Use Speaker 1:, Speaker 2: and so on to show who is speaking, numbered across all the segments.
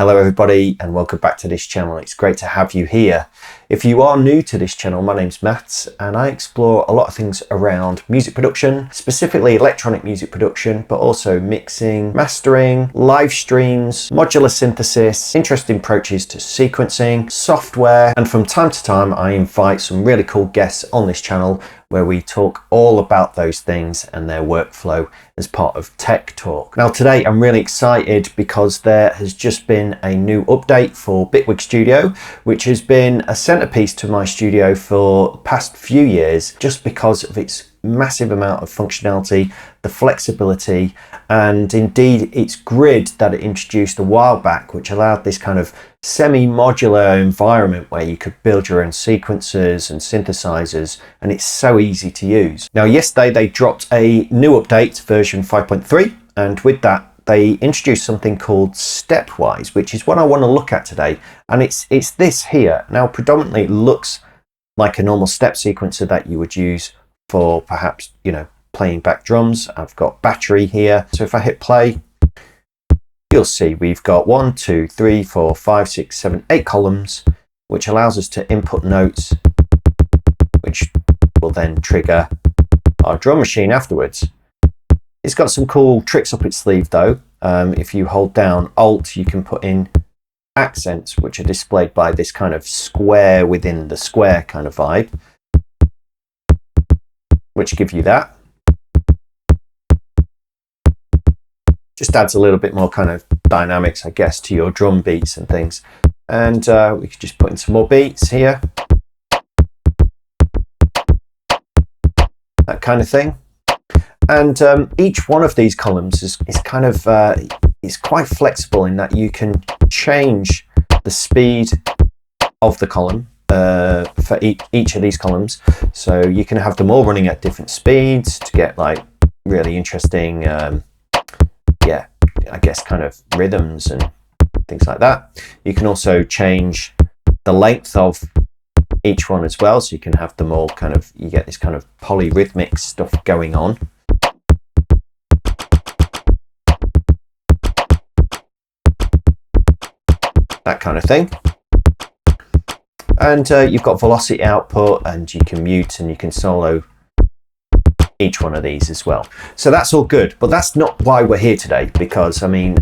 Speaker 1: Hello everybody and welcome back to this channel. It's great to have you here. If you are new to this channel, my name's Maths and I explore a lot of things around music production, specifically electronic music production, but also mixing, mastering, live streams, modular synthesis, interesting approaches to sequencing, software, and from time to time I invite some really cool guests on this channel where we talk all about those things and their workflow as part of Tech Talk. Now today I'm really excited because there has just been a new update for BITWIG'S Studio, which has been a centerpiece to my studio for the past few years just because of its massive amount of functionality, the flexibility, and indeed its grid that it introduced a while back, which allowed this kind of semi-modular environment where you could build your own sequencers and synthesizers, and it's so easy to use. Now yesterday they dropped a new update, version 5.3, and with that they introduced something called Stepwise, which is what I want to look at today. And it's this here. Now predominantly it looks like a normal step sequencer that you would use for perhaps, playing back drums. I've got battery here. So if I hit play, you'll see we've got 1, 2, 3, 4, 5, 6, 7, 8 columns, which allows us to input notes, which will then trigger our drum machine afterwards. It's got some cool tricks up its sleeve though. If you hold down Alt, you can put in accents, which are displayed by this kind of square within the square kind of vibe, which give you that. Just adds a little bit more kind of dynamics, I guess, to your drum beats and things. And we could just put in some more beats here. That kind of thing. And each one of these columns is kind of is quite flexible in that you can change the speed of the column for each of these columns. So you can have them all running at different speeds to get like really interesting, I guess kind of rhythms and things like that. You can also change the length of each one as well. So you can have them all kind of, you get this kind of polyrhythmic stuff going on. That kind of thing. And you've got velocity output, and you can mute and you can solo each one of these as well. So that's all good, but that's not why we're here today, because I mean,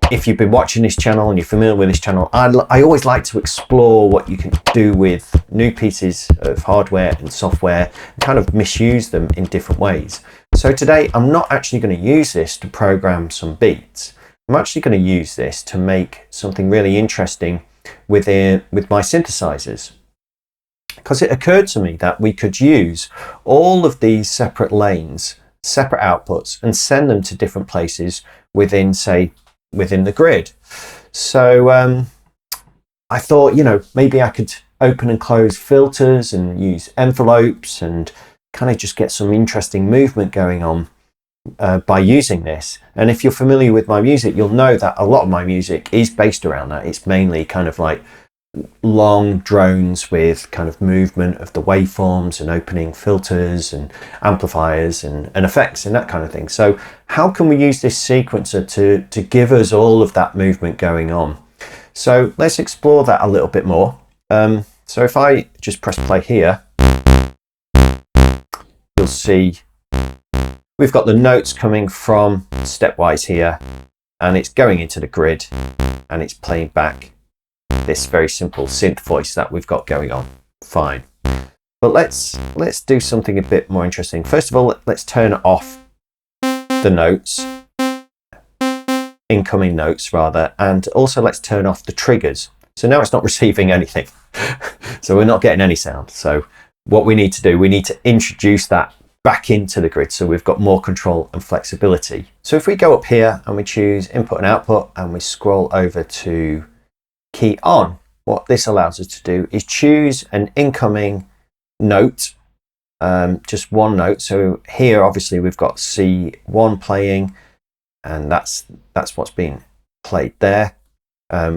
Speaker 1: if you've been watching this channel and you're familiar with this channel, I always like to explore what you can do with new pieces of hardware and software and kind of misuse them in different ways. So today I'm not actually going to use this to program some beats. I'm actually going to use this to make something really interesting with my synthesizers, because it occurred to me that we could use all of these separate lanes, separate outputs, and send them to different places within, say, within the grid. So I thought, maybe I could open and close filters and use envelopes and kind of just get some interesting movement going on by using this. And if you're familiar with my music, you'll know that a lot of my music is based around that. It's mainly kind of like long drones with kind of movement of the waveforms and opening filters and amplifiers and effects and that kind of thing. So how can we use this sequencer to give us all of that movement going on? So let's explore that a little bit more. So if I just press play here, you'll see we've got the notes coming from Stepwise here, and it's going into the grid and it's playing back this very simple synth voice that we've got going on. Fine. But let's do something a bit more interesting. First of all, let's turn off the notes, incoming notes rather, and also let's turn off the triggers. So now it's not receiving anything. So we're not getting any sound. So what we need to do, we need to introduce that back into the grid so we've got more control and flexibility. So if we go up here and we choose input and output and we scroll over to key on, what this allows us to do is choose an incoming note, just one note. So here obviously we've got C1 playing, and that's what's being played there.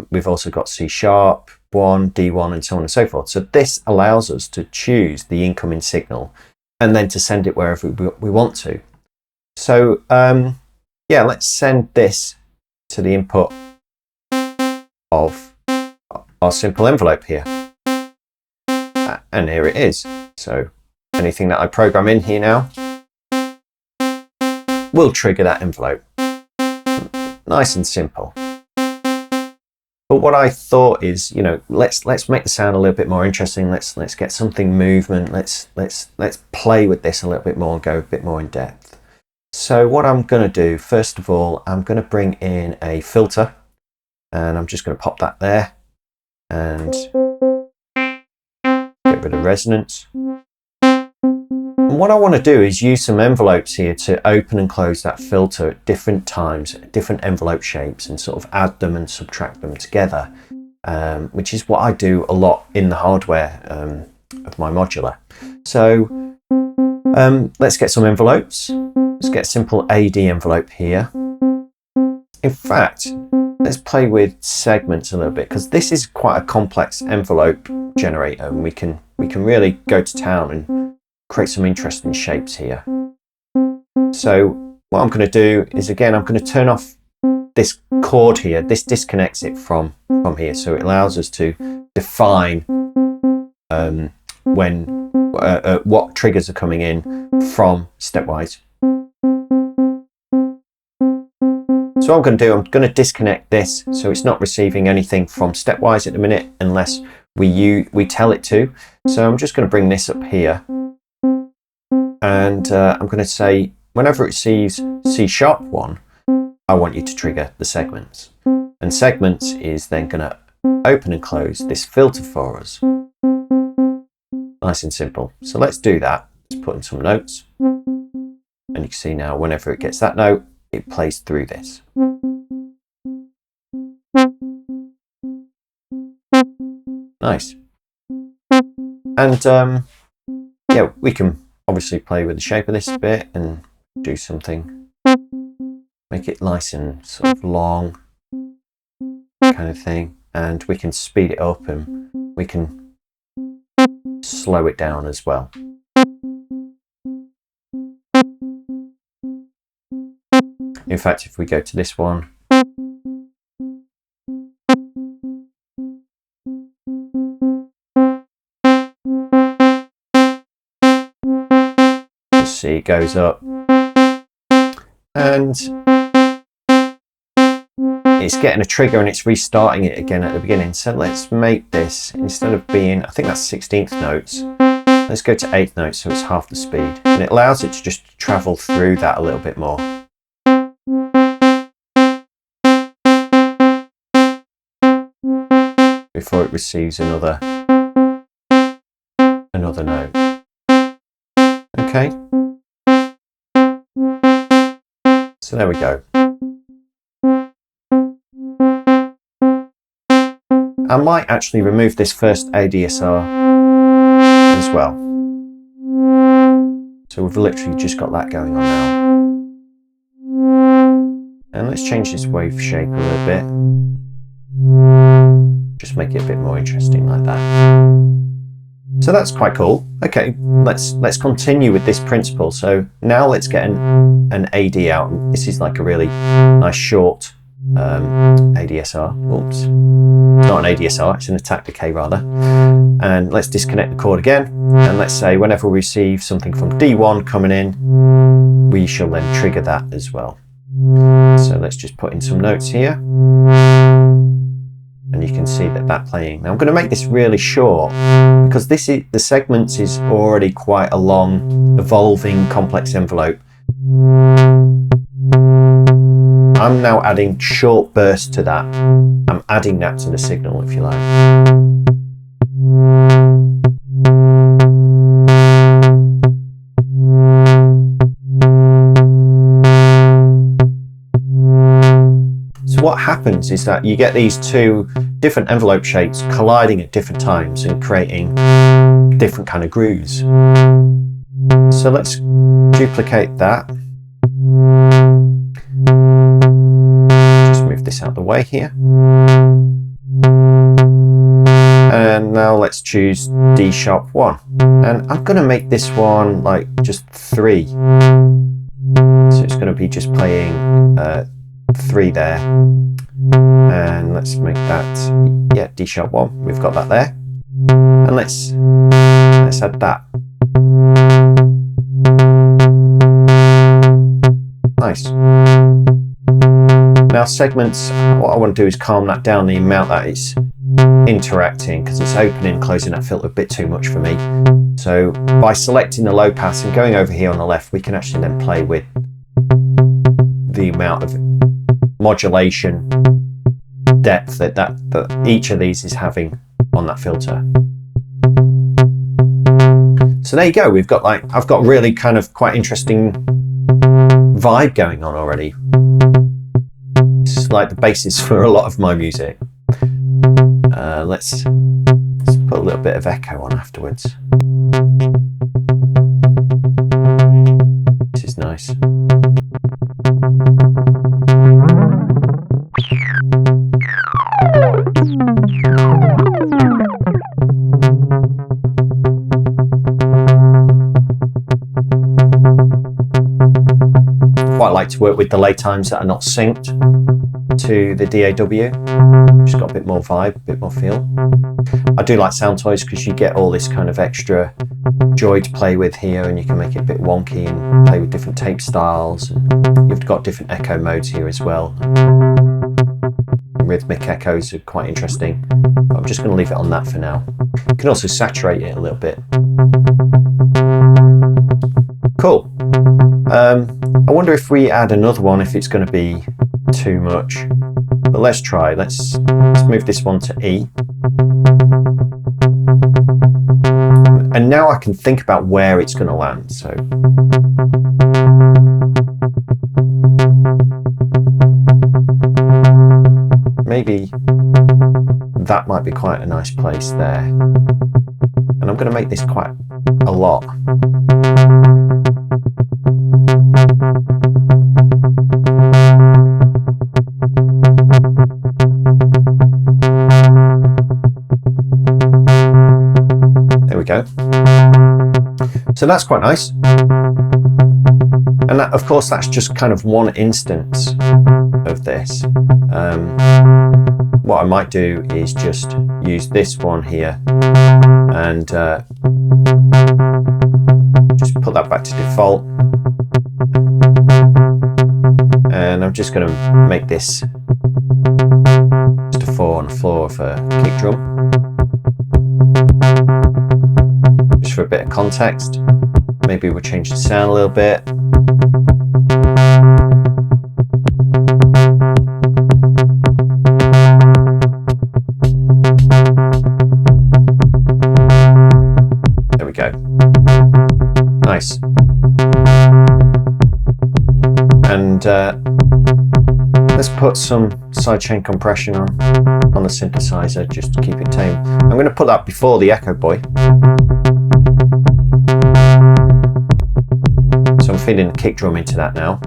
Speaker 1: We've also got C sharp, 1, D1, and so on and so forth. So this allows us to choose the incoming signal and then to send it wherever we want to. So yeah, let's send this to the input of our simple envelope here. And here it is. So anything that I program in here now will trigger that envelope. Nice and simple. But what I thought is, you know, let's make the sound a little bit more interesting. Let's get something movement. Let's play with this a little bit more and go a bit more in depth. So what I'm going to do, first of all, I'm going to bring in a filter, and I'm just going to pop that there and get rid of resonance. And what I want to do is use some envelopes here to open and close that filter at different times, different envelope shapes, and sort of add them and subtract them together, which is what I do a lot in the hardware of my modular. So let's get some envelopes. Let's get a simple AD envelope here. In fact, let's play with segments a little bit, because this is quite a complex envelope generator, and we can really go to town and create some interesting shapes here. So what I'm going to do is, again, I'm going to turn off this chord here. This disconnects it from here, so it allows us to define what triggers are coming in from Stepwise. So what I'm going to do, I'm going to disconnect this so it's not receiving anything from Stepwise at the minute unless we tell it to. So I'm just going to bring this up here, and I'm going to say whenever it receives C#1, I want you to trigger the segments. And segments is then going to open and close this filter for us. Nice and simple. So let's do that. Let's put in some notes. And you can see now whenever it gets that note, it plays through this. Nice. And yeah, we can obviously play with the shape of this a bit and do something, make it nice and sort of long kind of thing, and we can speed it up and we can slow it down as well. In fact, if we go to this one, see, it goes up and it's getting a trigger and it's restarting it again at the beginning. So let's make this, instead of being, I think that's 16th notes, let's go to 8th notes, so it's half the speed, and it allows it to just travel through that a little bit more. Before it receives another note. Okay. So there we go. I might actually remove this first ADSR as well. So we've literally just got that going on now. And let's change this wave shape a little bit. Just make it a bit more interesting like that. So that's quite cool. Okay, let's continue with this principle. So now let's get an AD out. This is like a really nice short ADSR. Oops, it's not an ADSR, it's an attack decay rather. And let's disconnect the chord again, and let's say whenever we receive something from D1 coming in, we shall then trigger that as well. So let's just put in some notes here, and you can see that playing. Now I'm going to make this really short because the segments is already quite a long, evolving, complex envelope. I'm now adding short bursts to that. I'm adding that to the signal, if you like. So what happens is that you get these two different envelope shapes colliding at different times and creating different kind of grooves. So let's duplicate that. Just move this out of the way here. And now let's choose D#1. And I'm going to make this one like just 3. So it's going to be just playing 3 there. And let's make that, yeah, D sharp 1. We've got that there. And let's add that. Nice. Now segments, what I want to do is calm that down, the amount that it's interacting, because it's opening and closing that filter a bit too much for me. So by selecting the low pass and going over here on the left, we can actually then play with the amount of modulation depth that each of these is having on that filter. So there you go, we've got I've got really kind of quite interesting vibe going on already. It's like the basis for a lot of my music. Let's put a little bit of echo on afterwards. This is nice. Quite like to work with delay times that are not synced to the DAW. Just got a bit more vibe, a bit more feel. I do like sound toys because you get all this kind of extra joy to play with here, and you can make it a bit wonky and play with different tape styles. And you've got different echo modes here as well. Rhythmic echoes are quite interesting. But I'm just going to leave it on that for now. You can also saturate it a little bit. Cool. I wonder if we add another one, if it's going to be too much. But let's try. Let's move this one to E. And now I can think about where it's going to land. So maybe that might be quite a nice place there. And I'm going to make this quite a lot. There we go. So that's quite nice. And that, of course, that's just kind of one instance of this. What I might do is just use this one here and just put that back to default. And I'm just going to make this just a 4 on the floor of a kick drum. Just for a bit of context. Maybe we'll change the sound a little bit. There we go. Nice. And let's put some sidechain compression on the synthesizer just to keep it tame. I'm going to put that before the Echo Boy. So I'm feeding the kick drum into that now.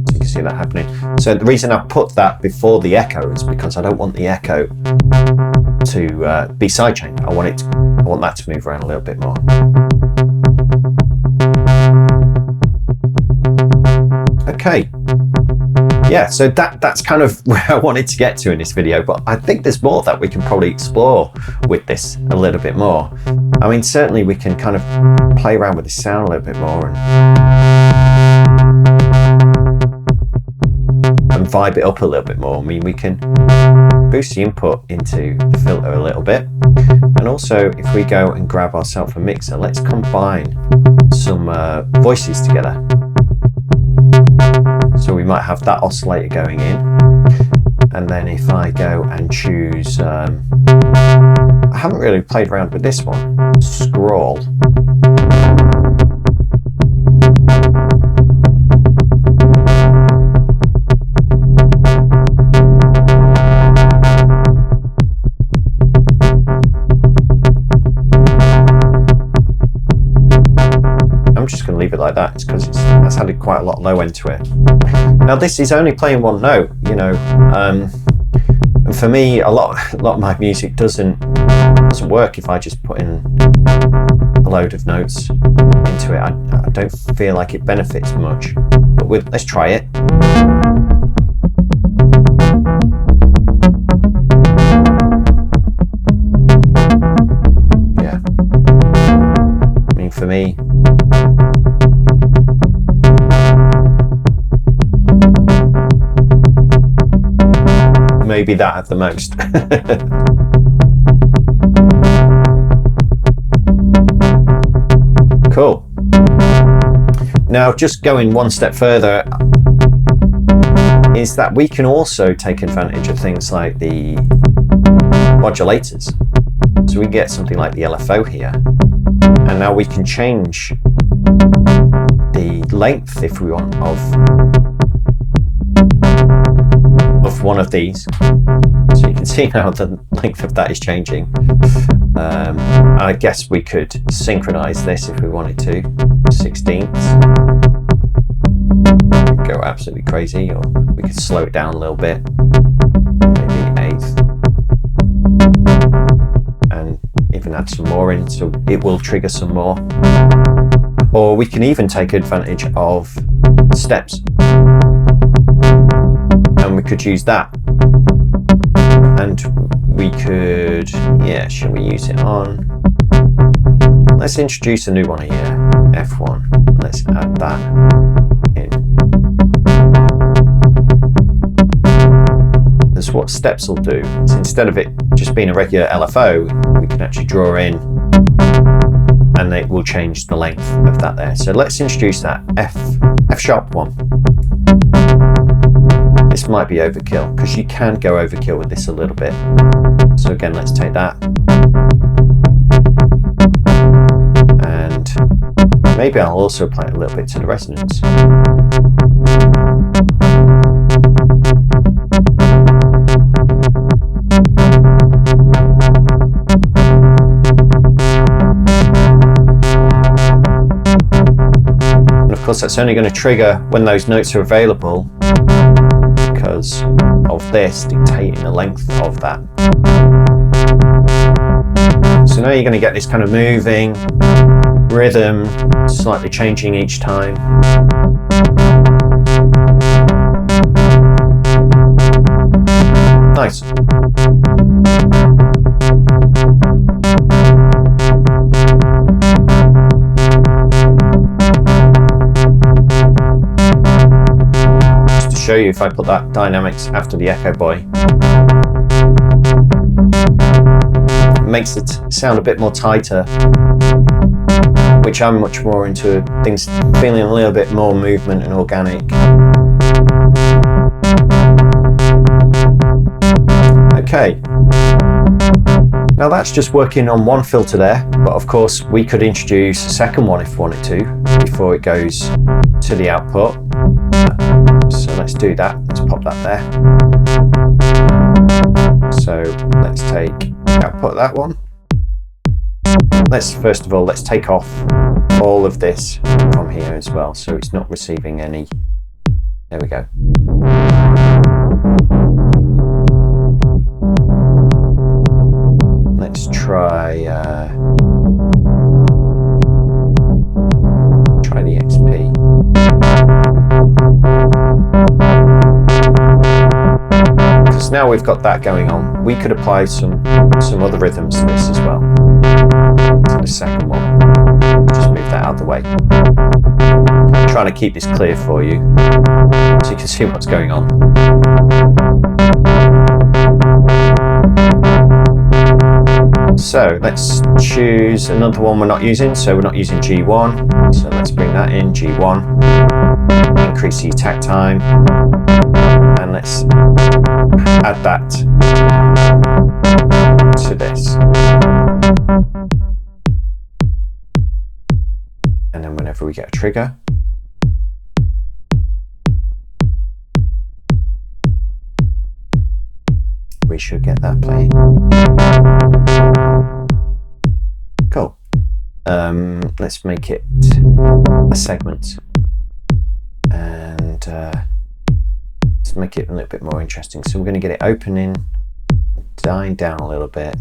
Speaker 1: So you can see that happening. So the reason I put that before the echo is because I don't want the echo to be sidechained. I want that to move around a little bit more. Okay. Yeah, so that's kind of where I wanted to get to in this video, but I think there's more that we can probably explore with this a little bit more. I mean, certainly we can kind of play around with the sound a little bit more and vibe it up a little bit more. I mean, we can boost the input into the filter a little bit. And also, if we go and grab ourselves a mixer, let's combine some voices together. So we might have that oscillator going in. And then if I go and choose, I haven't really played around with this one, scroll. I'm just going to leave it like that. It's because that's added quite a lot low end to it. Now this is only playing one note, you know, and for me, a lot of my music doesn't work if I just put in load of notes into it. I don't feel like it benefits much, but let's try it. Yeah, I mean, for me, maybe that at the most. Cool. Now, just going one step further, is that we can also take advantage of things like the modulators. So we get something like the LFO here, and now we can change the length, if we want, of one of these. So you can see how the length of that is changing. I guess we could synchronize this if we wanted to, 16ths. Go absolutely crazy, or we could slow it down a little bit, maybe 1/8, and even add some more in, so it will trigger some more. Or we can even take advantage of steps, and we could use that. And we could, yeah, shall we use it on? Let's introduce a new one here, F1. Let's add that in. Because what steps will do is, instead of it just being a regular LFO, we can actually draw in, and it will change the length of that there. So let's introduce that F-sharp one. This might be overkill, because you can go overkill with this a little bit. So again, let's take that. And maybe I'll also apply it a little bit to the resonance. And of course, that's only going to trigger when those notes are available, because of this dictating the length of that. So now you're going to get this kind of moving rhythm, slightly changing each time. Nice. Show you, if I put that dynamics after the echo boy, it makes it sound a bit more tighter, which I'm much more into, things feeling a little bit more movement and organic. Okay, now that's just working on one filter there, but of course we could introduce a second one if we wanted to, before it goes to the output. So let's do that. Let's pop that there. So let's take output that one. Let's first of all, let's take off all of this from here as well, so it's not receiving any. There we go. Let's try the XP. Because now we've got that going on, we could apply some other rhythms to this as well. To the second one. Just move that out of the way. I'm trying to keep this clear for you, so you can see what's going on. So let's choose another one we're not using. So we're not using G1. So let's bring that in, G1. Increase the attack time. And let's add that to this. And then whenever we get a trigger, we should get that playing. Cool. Let's make it a segment, and let's make it a little bit more interesting. So we're going to get it opening, dying down a little bit,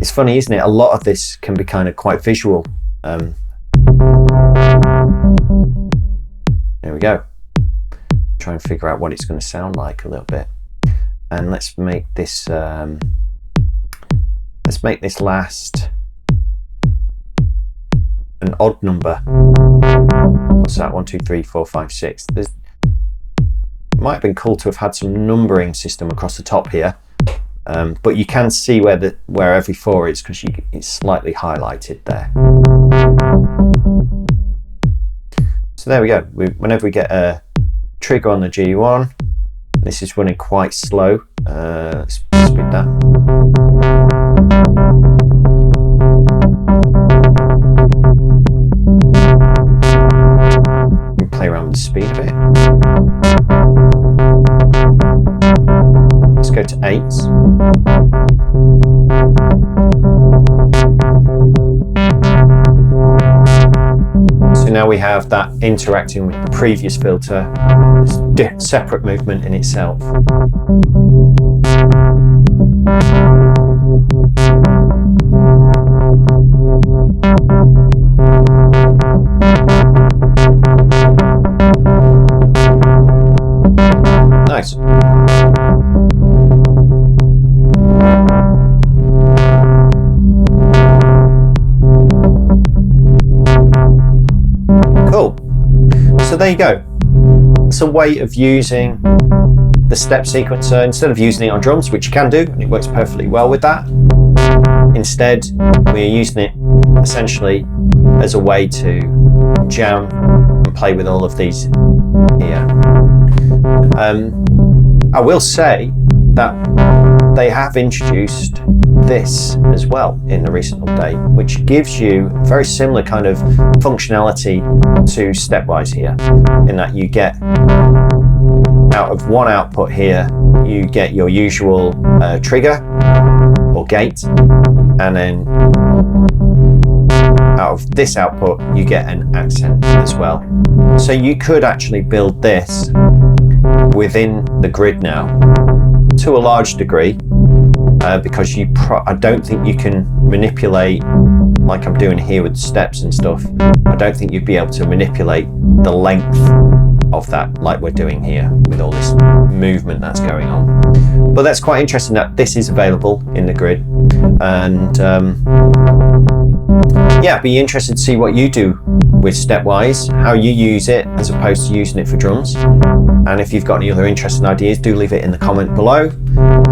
Speaker 1: It's funny, isn't it? A lot of this can be kind of quite visual. There we go. Try and figure out what it's going to sound like a little bit. And let's make this last an odd number. What's that? 1, 2, 3, 4, 5, 6. It might have been cool to have had some numbering system across the top here, but you can see where every 4 is, because it's slightly highlighted there. So there we go. Whenever we get a trigger on the G1, this is running quite slow. Let's speed that. Play around with the speed a bit. Let's go to 8s. So now we have that interacting with the previous filter. It's separate movement in itself. Nice. Cool. So there you go. It's a way of using the step sequencer instead of using it on drums, which you can do, and it works perfectly well with that. Instead, we're using it essentially as a way to jam and play with all of these here. I will say that they have introduced this as well in the recent update, which gives you very similar kind of functionality to Stepwise here, in that you get out of one output here, you get your usual trigger or gate, and then out of this output you get an accent as well. So you could actually build this within the grid now to a large degree, because I don't think you can manipulate, like I'm doing here with steps and stuff, I don't think you'd be able to manipulate the length of that like we're doing here with all this movement that's going on. But that's quite interesting that this is available in the grid, and yeah, be interested to see what you do with Stepwise, how you use it as opposed to using it for drums. And if you've got any other interesting ideas, do leave it in the comment below.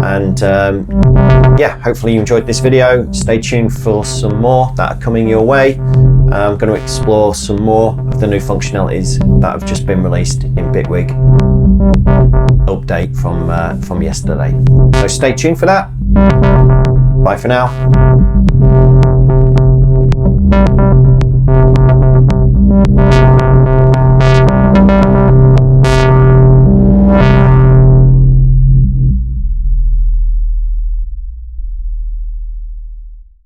Speaker 1: And yeah, hopefully you enjoyed this video. Stay tuned for some more that are coming your way. I'm going to explore some more of the new functionalities that have just been released in BITWIG update from yesterday. So stay tuned for that. Bye for now.